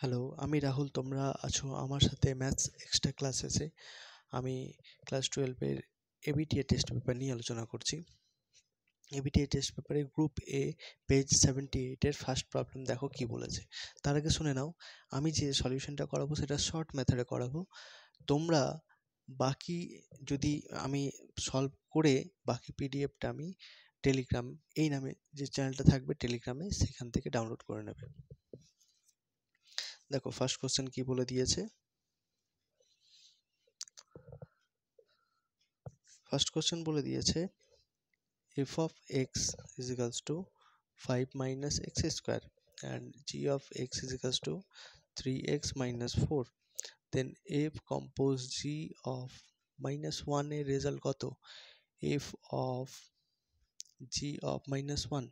Hello, আমি রাহুল। তোমরা আছো আমার সাথে ম্যাথস এক্সট্রা ক্লাসেসে। আমি ক্লাস 12 এর এবিটিএ টেস্ট পেপার নিয়ে আলোচনা করছি। এবিটিএ টেস্ট পেপারে গ্রুপ এ পেজ 78 এর ফার্স্ট প্রবলেম দেখো কি বলেছে। তার আগে শুনে নাও, আমি যে সলিউশনটা করাবো সেটা শর্ট মেথডে করাবো। তোমরা বাকি যদি আমি সলভ করে বাকি পিডিএফটা আমি টেলিগ্রাম এই নামে যে চ্যানেলটা থাকবে টেলিগ্রামে, সেখান থেকে ডাউনলোড করে নেবে। দেখো ফার্স্ট কোশ্চেন কি বলে দিয়েছে। ফার্স্ট কোশ্চেন বলে দিয়েছে f of x is equals to 5 minus x square and g of x is equals to 3x minus 4. Then f compose g of minus 1 এর রেজাল্ট কত? f of g of minus 1,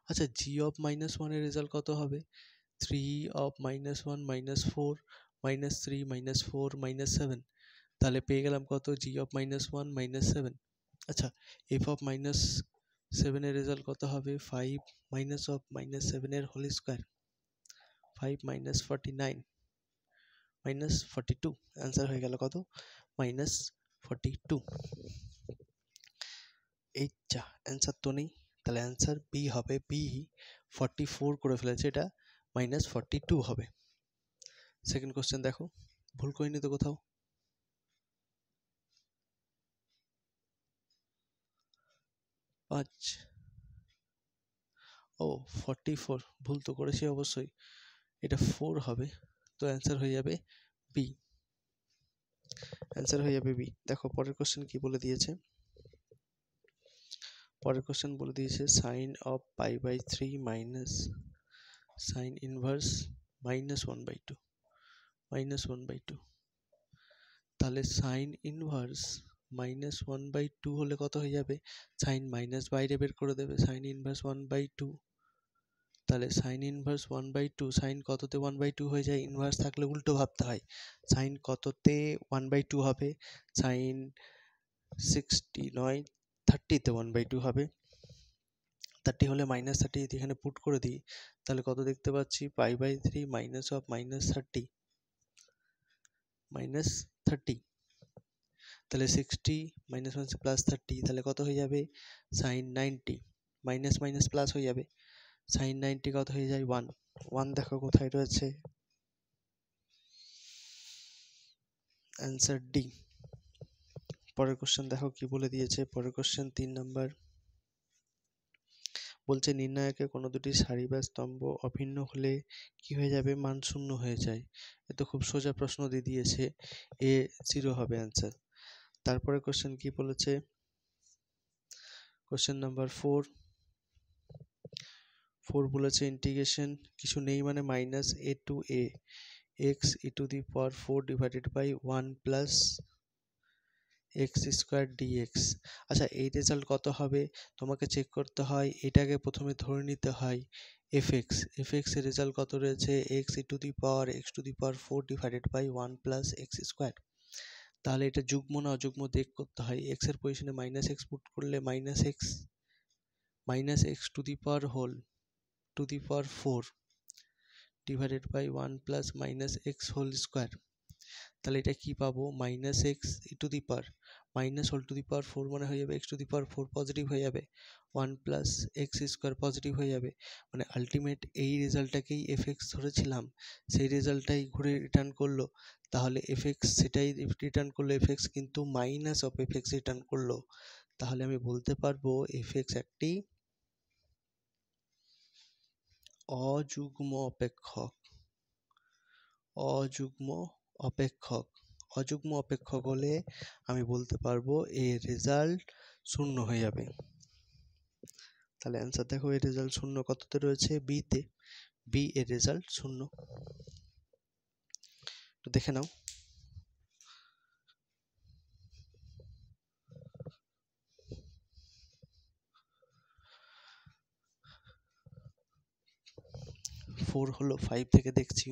আচ্ছা g of minus 1 এর result কত হবে? 3 of minus 1 minus 4 minus 3 minus 4 minus 7, তাহলে পেয়ে গেলাম কত? g of minus 1 minus 7। আচ্ছা f of minus 7 এর রেজাল্ট কত হবে? 5 মাইনাস অফ মাইনাস 7 এর whole square, 5 minus 49 minus 42, answer হয়ে গেল কত? মাইনাস 42। এই যা অ্যান্সার তো নেই, তাহলে অ্যান্সার বি হবে। বি 44 করে ফেলেছে, এটা মাইনাস 42 হবে। সেকেন্ড কোশ্চেন দেখো, ভুল করিনি তো কোথাও? পাঁচ ও 44 ভুল তো করেছি অবশ্যই, এটা 4 হবে, তো অ্যান্সার হয়ে যাবে বি। অ্যান্সার হয়ে যাবে বি। দেখো পরের কোশ্চেন কি বলে দিয়েছে। পরের কোশ্চেন বলে দিয়েছে sine of pi by 3 minus sine inverse minus 1/2 minus 1/2। তাহলে সাইন ইনভার্স মাইনাস 1/2 হলে কত হয়ে যাবে? সাইন মাইনাস বাইরে বের করে দেবে, সাইন ইনভার্স 1/2। তাহলে সাইন ইনভার্স 1/2, সাইন কততে 1/2 হয়ে যায়? ইনভার্স থাকলে উল্টো ভাবতে হয়। সাইন কততে 1/2 হবে? সাইন 60 নয় 30-তে 1/2 হবে। 30 হলে মাইনাস 30 যদি এখানে পুট করে দিই, তাহলে কত দেখতে পাচ্ছি? Pi by 3 minus of minus 30 minus 30। তাহলে 60 মাইনাস মাইনাস প্লাস 30, তাহলে কত হয়ে যাবে? সাইন 90। মাইনাস মাইনাস প্লাস হয়ে যাবে, সাইন 90 কত হয়ে যায়? 1। 1 দেখো কোথায় রয়েছে? Answer D. পরের কোশ্চেন দেখো কি বলে দিয়েছে। পরের কোশ্চেন 3 নাম্বার বলছে নির্ণায়কে কোনো দুটি সারি বা স্তম্ভ অভিন্ন হলে কি হয়ে যাবে? মান শূন্য হয়ে যায়। এ তো খুব সোজা প্রশ্ন দিয়ে দিয়েছে, এ 0 হবে অ্যান্সার। তারপরে কোশ্চেন কি বলেছে? কোশ্চেন নাম্বার 4 বলেছে ইন্টিগ্রেশন কিছু নেই মানে minus a to a x e to the power 4 divided by 1 plus x square dx। আচ্ছা এই রেজাল্ট কত হবে? তোমাকে চেক করতে হয়, এটাকে প্রথমে ধরে নিতে হয় fx। fx এর রেজাল্ট কত রয়েছে? x e to the power x to the power 4 divided by 1 plus x square. তাহলে এটা যুগ্ম না অযুগ্ম দেখ করতে হয়। x এর পজিশনে মাইনাস এক্স পুট করলে minus x to the power whole to the power 4 divided by 1 plus minus x whole square. তাহলে এটা কি পাবো? মাইনাস এক্স ই to the power minus whole to the power 4 মানে হয়ে যাবে x to the power 4 positive হয়ে যাবে, 1 প্লাস এক্স স্কোয়ার পজিটিভ হয়ে যাবে। মানে আলটিমেট এই রেজাল্টটাকেই এফএক্স ধরেছিলাম, সেই রেজাল্টটাই ঘুরে রিটার্ন করলো। তাহলে এফএক্স সেটাই রিটার্ন করলো, এফএক্স কিন্তু মাইনাস অফ এফএক্স রিটার্ন করলো। তাহলে আমি বলতে পারবো এফএক্স একটি অযুগ্ম অপেক্ষক। অযুগ্ম অপেক্ষক অযুগ্ম অপেক্ষক হলে আমি বলতে পারবো এর রেজাল্ট শূন্য হয়ে যাবে। তাহলে অ্যান্সার দেখো, এর রেজাল্ট শূন্য কততে রয়েছে? বিতে। বি এর রেজাল্ট শূন্য। তো দেখে নাও। ফোর হলো 5 থেকে দেখছি।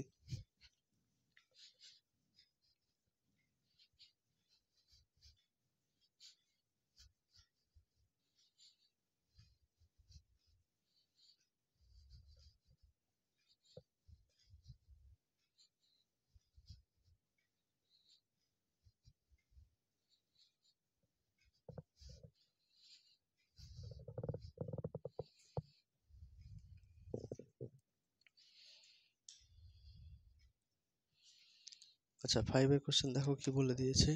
আচ্ছা 5 এর কোশ্চেন দেখো কি বলে দিয়েছে।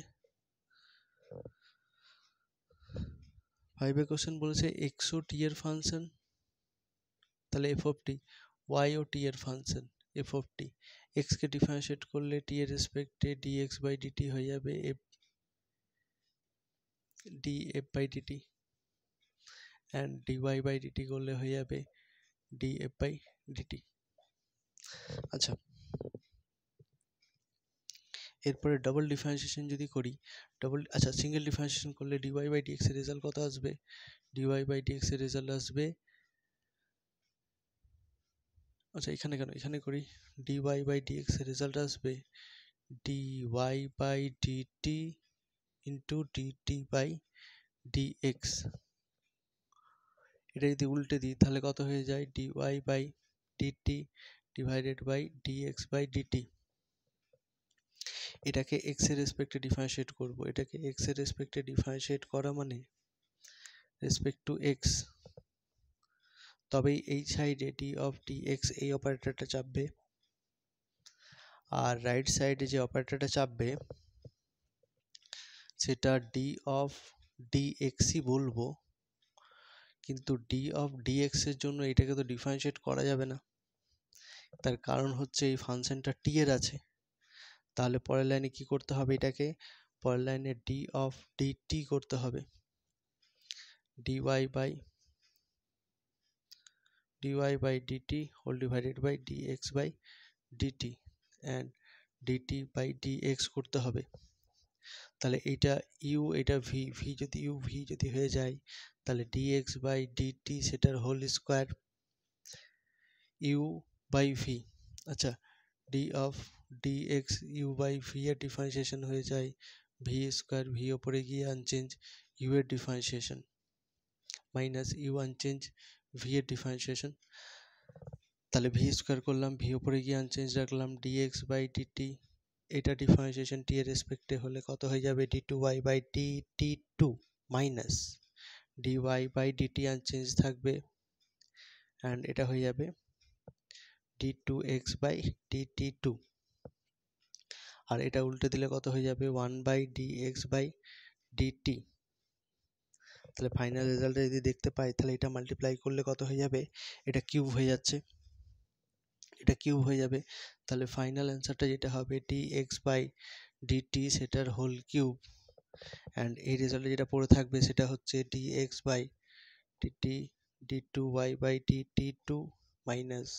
5 এর কোশ্চেন বলেছে x ও t এর ফাংশন, তাহলে f অফ t, y ও t এর function f of t, x কে ডিফারেন্সিয়েট করলে t এর রেসপেক্টে dx বাই dt হয়ে যাবে df by dt, and dy by dt করলে হয়ে যাবে df বাই dt। আচ্ছা এরপরে ডাবল ডিফারেন্সিয়েশন যদি করি, আচ্ছা সিঙ্গেল ডিফারেন্সিয়েশন করলে dy বাই dx এর রেজাল্ট কত আসবে, dy বাই dx এর রেজাল্ট আসবে, আচ্ছা এখানে কেন, এখানে করি, dy বাই dx এর রেজাল্ট আসবে dy by dt into dt by dx। এটা যদি উল্টে দিই তাহলে কত হয়ে যায়, dy by dt divided by dx by dt। এটাকে x এর রেসপেক্টে ডিফারেন্সিয়েট করব, এটাকে x এর রেসপেক্টে ডিফারেন্সিয়েট করা মানে রেসপেক্ট টু x, তবেই এই সাইডে d অফ dx এই অপারেটরটা চাপবে, আর রাইট সাইডে যে অপারেটরটা চাপবে সেটা d অফ dxই বলবো, কিন্তু d অফ dx এর জন্য এটাকে তো ডিফারেন্সিয়েট করা যাবে না, তার কারণ হচ্ছে এই ফাংশনটা t এর আছে। তাহলে পরের লাইনে কি করতে হবে, এটাকে পরের লাইনে d অফ dt করতে হবে, dy by dt whole divided by dx by dt and dt by dx করতে হবে। তাহলে এটা u, এটা v, v যদি হয়ে যায় তাহলে dx বাই dt সেটার whole square u by v। আচ্ছা d of dx u by v এর ডিফারেন্সিয়েশন হয়ে যায় v স্কোয়ার, v ওপরে গিয়ে আনচেঞ্জ u এর differentiation minus u unchange v এর ডিফারেন্সিয়েশন, তাহলে v স্কোয়ার করলাম, v ওপরে গিয়ে আনচেঞ্জ রাখলাম dx বাই dt, এটা ডিফারেন্সিয়েশন t এর রেসপেক্টে হলে কত হয়ে যাবে d2y by dt2 minus dy by dt unchange থাকবে অ্যান্ড এটা হয়ে যাবে d2x বাই dt2, আর এটা উল্টে দিলে কত হয়ে যাবে 1 বাই dx বাই dt। তাহলে ফাইনাল রেজাল্টে যদি দেখতে পাই তাহলে এটা মাল্টিপ্লাই করলে কত হয়ে যাবে, এটা কিউব হয়ে যাচ্ছে, এটা কিউব হয়ে যাবে, তাহলে ফাইনাল অ্যান্সারটা যেটা হবে dx বাই dt সেটার হোল কিউব, অ্যান্ড এই রেজাল্টে যেটা পড়ে থাকবে সেটা হচ্ছে dx by dt d2y by dt2 minus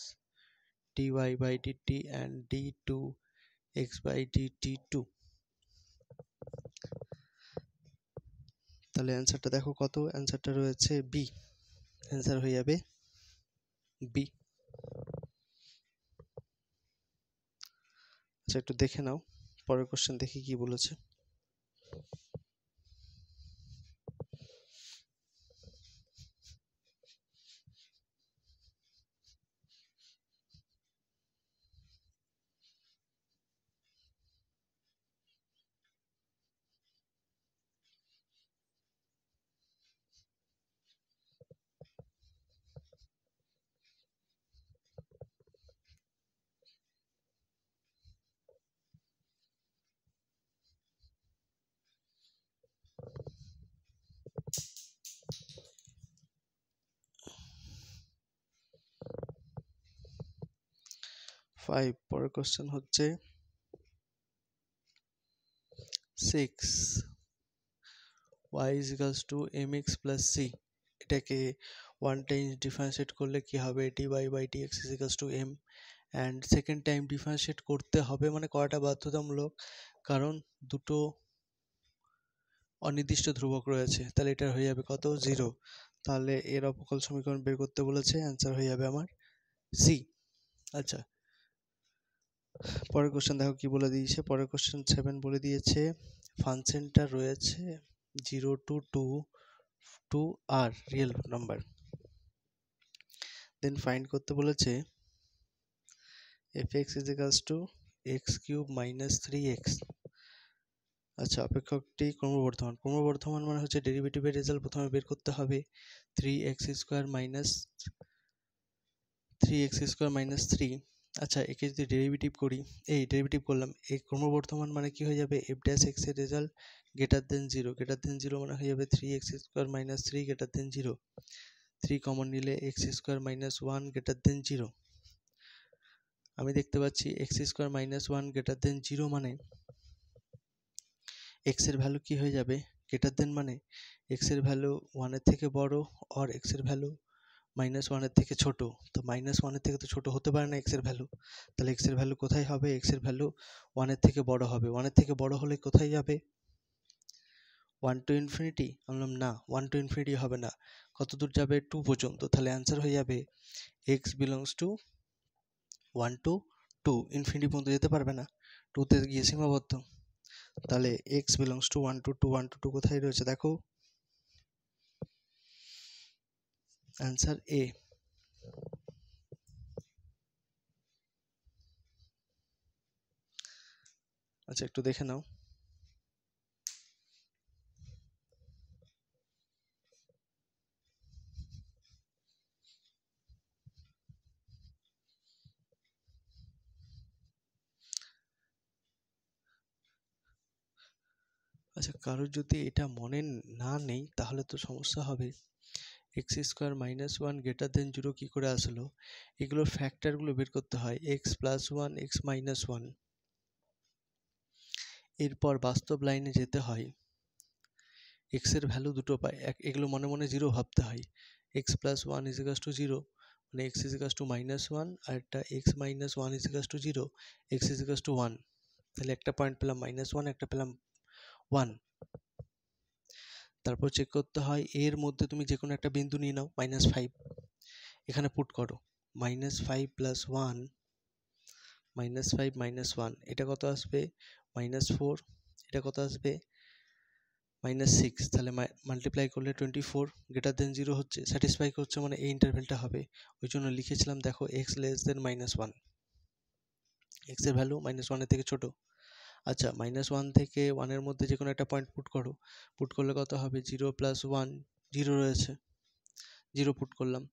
dy by dt and d2x by dt2। তাহলে অ্যান্সারটা দেখো কত, অ্যান্সারটা রয়েছে বি, অ্যান্সার হয়ে যাবে বি। আচ্ছা একটু দেখে নাও পরের কোশ্চেন দেখি কি বলেছে। পরের কোশ্চেন হচ্ছে 6 y is equals to mx plus c, এটাকে 1 টাইম ডিফারেন্সিয়েট করলে কি হবে dy by dx is equals to m, and second time differentiate করতে হবে মানে করাটা বাধ্যতামূলক, কারণ দুটো অনির্দিষ্ট ধ্রুবক রয়েছে, তাহলে এটা হয়ে যাবে কত 0, তাহলে এর অবকল সমীকরণ বের করতে বলেছে, অ্যান্সার হয়ে যাবে আমার সি। আচ্ছা পরের কোশ্চেন দেখো কি বলে দিয়েছে, পরের কোশ্চেন 7 বলে দিয়েছে ফাংশনটা রয়েছে 0 to 2 to r real number, then find করতে বলেছে fx is equals to x cube minus 3x। আচ্ছা অপেক্ষকটি ক্রমবর্ধমান মানে হচ্ছে ডেরিভেটিভের রেজাল্ট প্রথমে বের করতে হবে, 3x স্কোয়ার মাইনাস 3 আচ্ছা, একে যদি ডেরিভেটিভ করি, এই ডেরিভেটিভ করলাম, এই ক্রমবর্ধমান মানে কি হয়ে যাবে, এফ ড্যাশ এক্স এর রেজাল্ট গ্রেটার দেন জিরো মানে হয়ে যাবে 3x² - 3 গ্রেটার দেন 0, 3 কমন নিলে x² - 1 গ্রেটার দেন 0। আমি দেখতে পাচ্ছি x² - 1 গ্রেটার দেন 0 মানে x এর ভ্যালু কি হয়ে যাবে, গ্রেটার দেন মানে x এর ভ্যালু 1 এর থেকে বড় আর x এর ভ্যালু -1 এর থেকে ছোট। তো -1 এর থেকে তো ছোট হতে পারে না x এর ভ্যালু, তাহলে x এর ভ্যালু কোথায় হবে, x এর ভ্যালু 1 এর থেকে বড় হবে। 1 এর থেকে বড় হলে কোথায় যাবে, 1 to infinity? আমি বললাম না, 1 to infinity হবে না, কত দূর যাবে, 2 পর্যন্ত। তাহলে অ্যান্সার হয়ে যাবে x belongs to 1 to 2, infinity পর্যন্ত যেতে পারবে না, 2 তে গিয়ে সীমাবদ্ধ। তাহলে x belongs to 1 to 2, 1 to 2 কোথায় রয়েছে দেখো, অ্যান্সার এ। আচ্ছা, একটু দেখে নাও। আচ্ছা, কারোর যদি এটা মনে না নেই তাহলে তো সমস্যা হবে। x² - 1 গ্রেটার দেন 0 কী করে আসলো, এগুলোর ফ্যাক্টরগুলো বের করতে হয়, x + 1 x - 1। এরপর বাস্তব লাইনে যেতে হয়, x এর ভ্যালু দুটো পায়, এগুলো মনে মনে 0 ভাবতে হয়। x + 1 = 0 মানে x = -1, আর একটা x - 1 = 0, x = 1। তাহলে একটা পয়েন্ট পেলাম -1, একটা পেলাম 1। তারপর চেক করতে হয় এর মধ্যে তুমি যে কোনো একটা বিন্দু নিয়ে নাও, -5, এখানে পুট করো, -5 + 1 -5 - 1, এটা কত আসবে, -4, এটা কত আসবে, -6। তাহলে মাল্টিপ্লাই করলে 24, গ্রেটার দেন 0 হচ্ছে, স্যাটিসফাই করছে, মানে এই ইন্টারভ্যালটা হবে। ওই জন্য লিখেছিলাম দেখো x < -1, x এর ভ্যালু -1 এর থেকে ছোট। আচ্ছা, -1 থেকে 1 এর মধ্যে যে কোনো একটা পয়েন্ট পুট করো, পুট করলে কত হবে, 0 + 1, 0 রয়েছে, 0 পুট করলাম,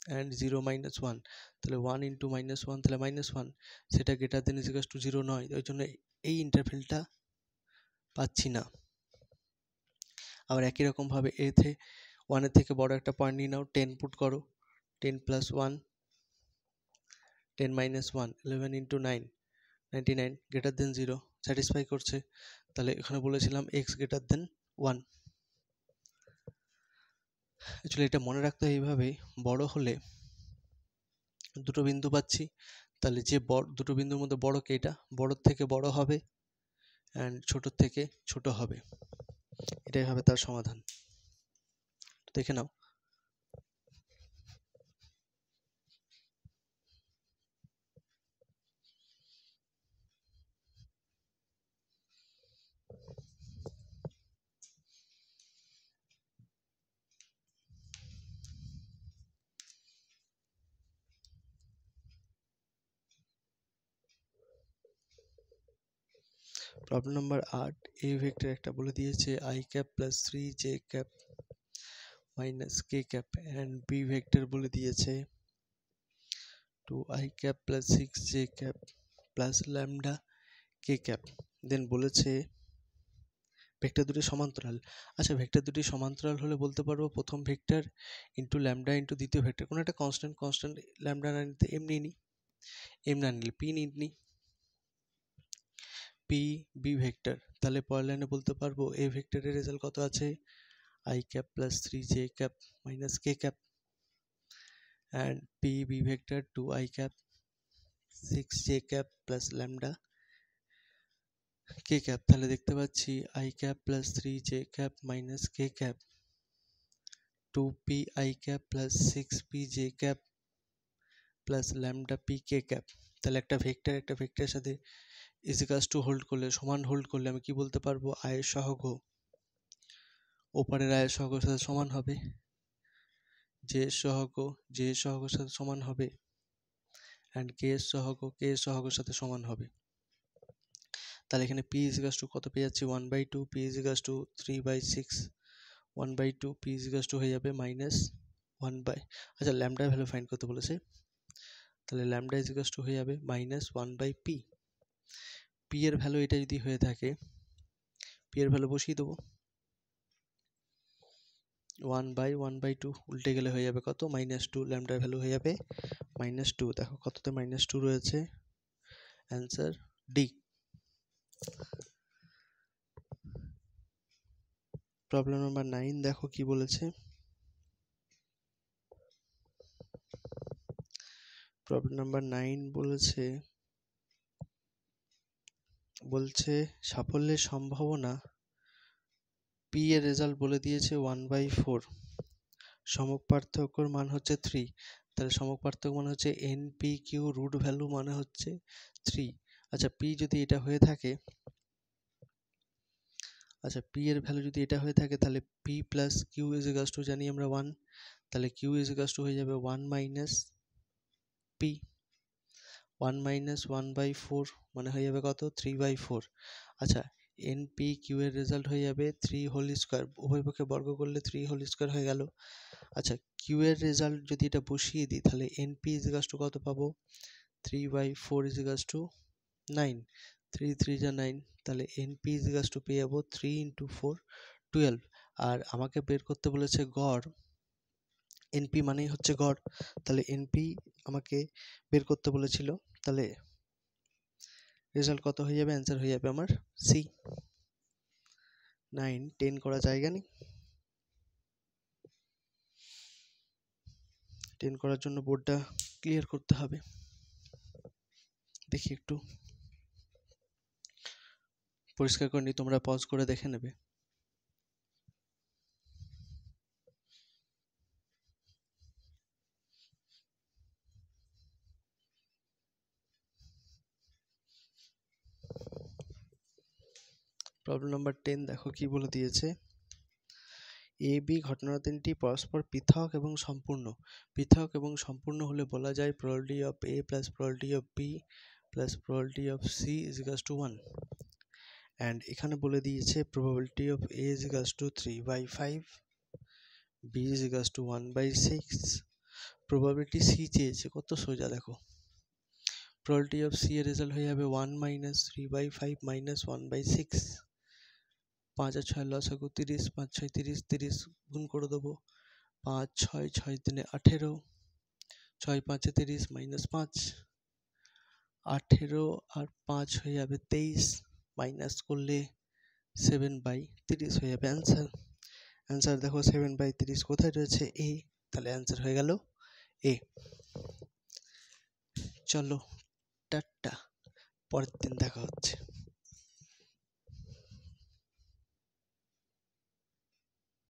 অ্যান্ড 0 - 1, তাহলে 1 × -1, তাহলে -1, সেটা গ্রেটার দেন = 0 নয়, ওই জন্য এই ইন্টারভ্যালটা পাচ্ছি না। আবার একই রকমভাবে এতে 1 এর থেকে বড় একটা পয়েন্ট নিয়ে নাও, 10 পুট করো, 10 + 1, 10 - 1, 11 × 9, 99, গ্রেটার দেন 0, স্যাটিসফাই করছে। তাহলে এখানে বলেছিলাম x গ্রেটার দেন 1। অ্যাকচুয়ালি এটা মনে রাখতে হয় এইভাবেই, বড় হলে দুটো বিন্দু পাচ্ছি, তাহলে যে দুটো বিন্দুর মধ্যে বড় কে, এটা বড়র থেকে বড় হবে অ্যান্ড ছোটোর থেকে ছোট হবে, এটাই হবে তার সমাধান। দেখে নাও। প্রবলেম নাম্বার 8, এ ভেক্টর একটা বলে দিয়েছে i cap plus 3j cap minus K cap, and B vector বলে দিয়েছে 2i cap plus 6j cap plus lambda কে ক্যাপ। দেন বলেছে ভেক্টর দুটি সমান্তরাল। আচ্ছা, ভেক্টর দুটি সমান্তরাল হলে বলতে পারবো প্রথম ভেক্টর ইন্টু ল্যামডা ইন্টু দ্বিতীয় ভেক্টর, কোনো একটা কনস্ট্যান্ট ল্যামডা না নিতে এম নিই, এম না নিলে পি নিই, পি বি ভেক্টর। তাহলে পরের লাইনে বলতে পারবো এ ভেক্টরের রেজাল্ট কত আছে, i cap plus 3j cap minus K cap, and p b vector 2i cap 6j cap plus lambda K cap. তাহলে দেখতে পাচ্ছি i cap plus 3j cap minus K cap 2pi cap plus 6pj cap plus lambda p k cap. তাহলে একটা ভেক্টরের সাথে ইজিকাস to hold করলে, সমান hold করলে আমি কি বলতে পারবো, আয়ের সহগ ওপারের আয়ের সহগের সাথে সমান হবে, জে এর সহগের সাথে সমান হবে, অ্যান্ড কে এর সহগের সাথে সমান হবে। তাহলে এখানে পি ইজিকাস টু কত পেয়ে যাচ্ছি, 1/2, পি ইজিকাস টু 3/6, 1/2, পি ইজিকাস টু হয়ে যাবে -1/, আচ্ছা ল্যামডার ভ্যালু ফাইন্ড করতে বলেছে, তাহলে ল্যামডা ইজ ইকুয়ালস টু হয়ে যাবে -1/p। পি এর ভ্যালু এটা যদি হয়ে থাকে, পি এর ভ্যালু বসিয়ে দেবো, 1/1/2, উল্টে গেলে হয়ে যাবে কত, -2। ল্যামডার ভ্যালু হয়ে যাবে -2। দেখো কততে -2 রয়েছে, অ্যান্সার ডি। প্রবলেম নাম্বার 9 দেখো কি বলেছে। প্রবলেম নাম্বার 9 বলছে সাফল্যের সম্ভাবনা, পি এর রেজাল্ট বলে দিয়েছে 1/4, সমক পার্থক্যর মান হচ্ছে 3। তাহলে সমক পার্থক্য মান হচ্ছে NPQ, রুট ভ্যালু মানে হচ্ছে 3। আচ্ছা পি যদি এটা হয়ে থাকে, আচ্ছা পি এর ভ্যালু যদি এটা হয়ে থাকে, তাহলে p plus q is equals to জানি আমরা 1, তাহলে কিউ ইজ ইকুয়ালস টু হয়ে যাবে 1 মাইনাস পি। 1 মাইনাস 1/4 মানে হয়ে যাবে কত, 3/4। আচ্ছা NPQ এর রেজাল্ট হয়ে যাবে 3 হোল স্কোয়ার, উভয় পক্ষে বর্গ করলে 3 হোল স্কোয়ার হয়ে গেল। আচ্ছা কিউ এর রেজাল্ট যদি এটা বসিয়ে দিই, তাহলে NP ইজ ইকুয়ালস টু কত পাবো, 3/4 ইজ ইকুয়ালস টু 9, 3 3 যা 9, তাহলে NP ইজ ইকুয়ালস টু পেয়ে যাবো 3 × 4 12। আর আমাকে বের করতে বলেছে গড়, NP মানেই হচ্ছে গড়, তাহলে NP আমাকে বের করতে বলেছিল, তাহলে রেজাল্ট কত হয়ে যাবে, অ্যান্সার হয়ে যাবে আমার সি। 9 10 করা জায়গা নেই, 10 করার জন্য বোর্ডটা ক্লিয়ার করতে হবে। দেখি একটু পরিষ্কার করে নি, তোমরা পজ করে দেখে নেবে। প্রবলেম নাম্বার 10 দেখো কি বলে দিয়েছে। এ বি ঘটনা তিনটি পরস্পর পৃথক এবং সম্পূর্ণ। পৃথক এবং সম্পূর্ণ হলে বলা যায় probability of A plus probability of B plus probability of C is equals to 1, and এখানে বলে দিয়েছে probability of A is equals to 3/5, B is equals to 1/6, probability C চেয়েছে, কত সোজা দেখো। probability of C এর রেজাল্ট হয়ে যাবে 1 minus 3/5 minus 1/6। 5 আর 6 লসাগু 30, 5 6 30, 30 গুণ করে দেবো, 5 6 6 3 18, 6 5 30 মাইনাস 5, 18 আর 5 হয়ে যাবে 23, মাইনাস করলে 7/30 হয়ে যাবে অ্যান্সার। অ্যান্সার দেখো 7/30 কোথায় রয়েছে, এ, তাহলে অ্যান্সার হয়ে গেল এ। চলো টাটা, পরের দিন দেখা হচ্ছে।